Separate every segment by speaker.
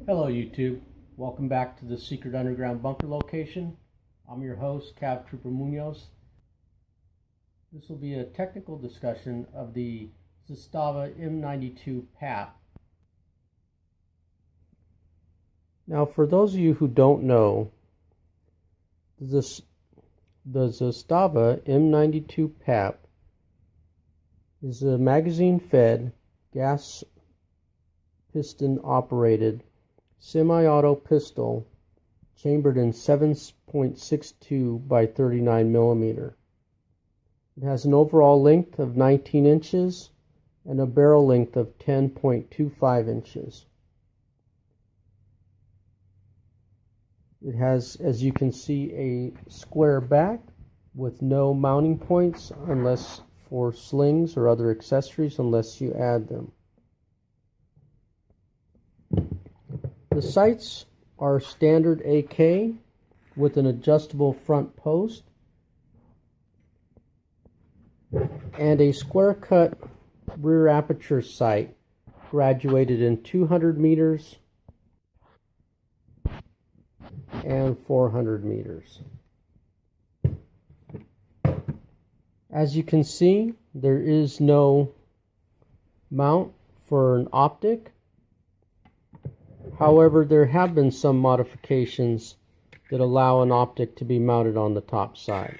Speaker 1: Hello YouTube, welcome back to the secret underground bunker location. I'm your host, Cav Trooper Munoz. This will be a technical discussion of the Zastava M92 PAP. Now for those of you who don't know, the Zastava M92 PAP is a magazine fed, gas piston operated semi-auto pistol chambered in 7.62 by 39 millimeter. It has an overall length of 19 inches and a barrel length of 10.25 inches. It has, as you can see, a square back with no mounting points unless for slings or other accessories unless you add them. The sights are standard AK with an adjustable front post and a square cut rear aperture sight graduated in 200 meters and 400 meters. As you can see, there is no mount for an optic. However, there have been some modifications that allow an optic to be mounted on the top side.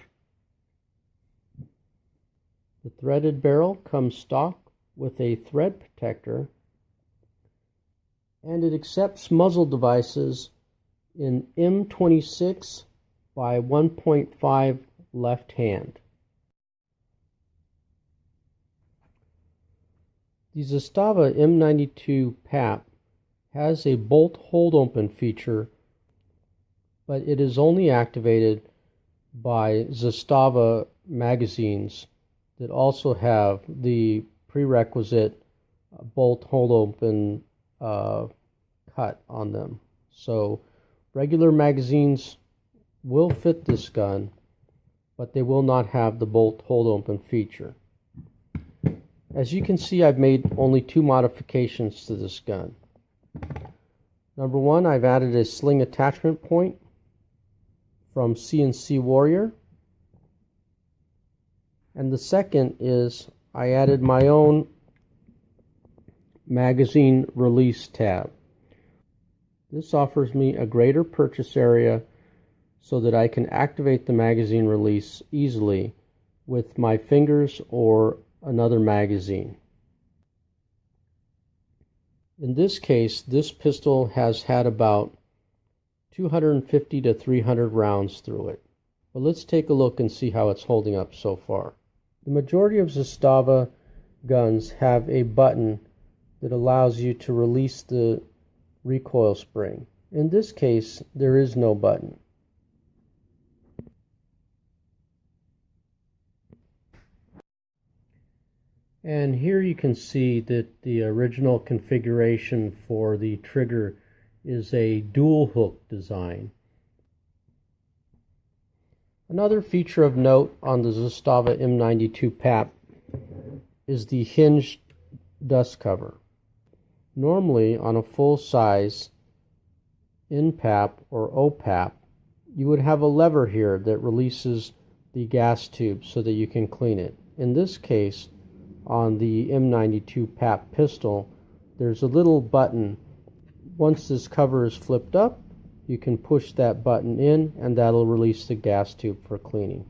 Speaker 1: The threaded barrel comes stock with a thread protector, and it accepts muzzle devices in M26 by 1.5 left hand. The Zastava M92 PAP has a bolt hold open feature, but it is only activated by Zastava magazines that also have the prerequisite bolt hold open cut on them. So regular magazines will fit this gun, but they will not have the bolt hold open feature. As you can see, I've made only two modifications to this gun. Number one, I've added a sling attachment point from CNC Warrior. And the second is I added my own magazine release tab. This offers me a greater purchase area so that I can activate the magazine release easily with my fingers or another magazine. In this case, this pistol has had about 250 to 300 rounds through it. But let's take a look and see how it's holding up so far. The majority of Zastava guns have a button that allows you to release the recoil spring. In this case, there is no button. And here you can see that the original configuration for the trigger is a dual hook design. Another feature of note on the Zastava M92 PAP is the hinged dust cover. Normally on a full size NPAP or OPAP, you would have a lever here that releases the gas tube so that you can clean it. In this case, on the M92 PAP pistol, there's a little button. Once this cover is flipped up, you can push that button in and that'll release the gas tube for cleaning.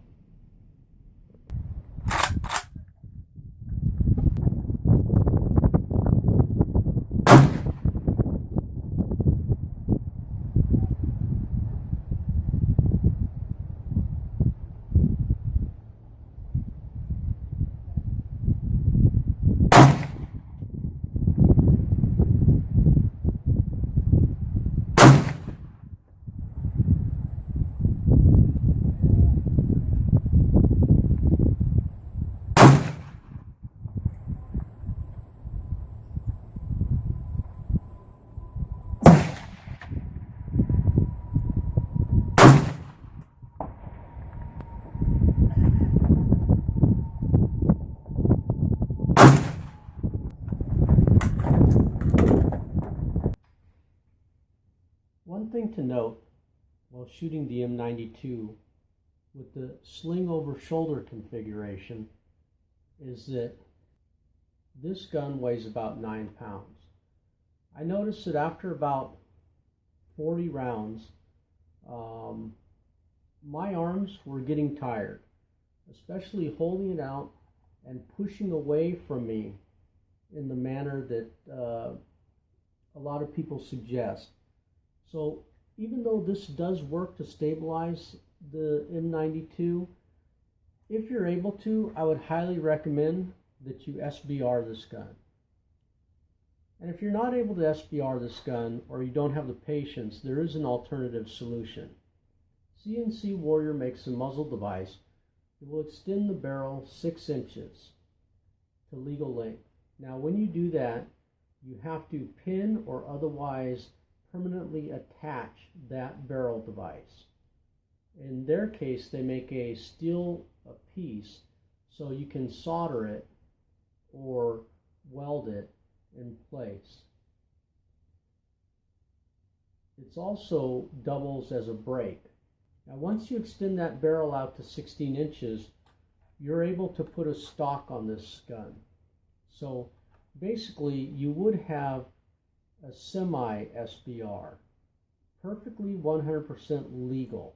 Speaker 1: thing to note while shooting the M92 with the sling over shoulder configuration is that this gun weighs about 9 pounds. I noticed that after about 40 rounds, my arms were getting tired, especially holding it out and pushing away from me in the manner that a lot of people suggest. So even though this does work to stabilize the M92, if you're able to, I would highly recommend that you SBR this gun. And if you're not able to SBR this gun, or you don't have the patience, there is an alternative solution. CNC Warrior makes a muzzle device that will extend the barrel 6 inches to legal length. Now when you do that, you have to pin or otherwise permanently attach that barrel device. In their case, they make a steel piece so you can solder it or weld it in place. It also doubles as a brake. Now once you extend that barrel out to 16 inches, you're able to put a stock on this gun. So basically you would have a semi SBR, perfectly 100% legal.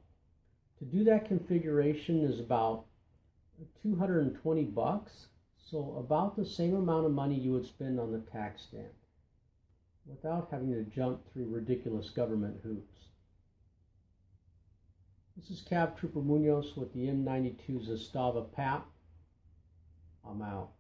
Speaker 1: To do that configuration is about $220, so about the same amount of money you would spend on the tax stand without having to jump through ridiculous government hoops. This is Cab Trooper Munoz with the M92 Zastava PAP. I'm out.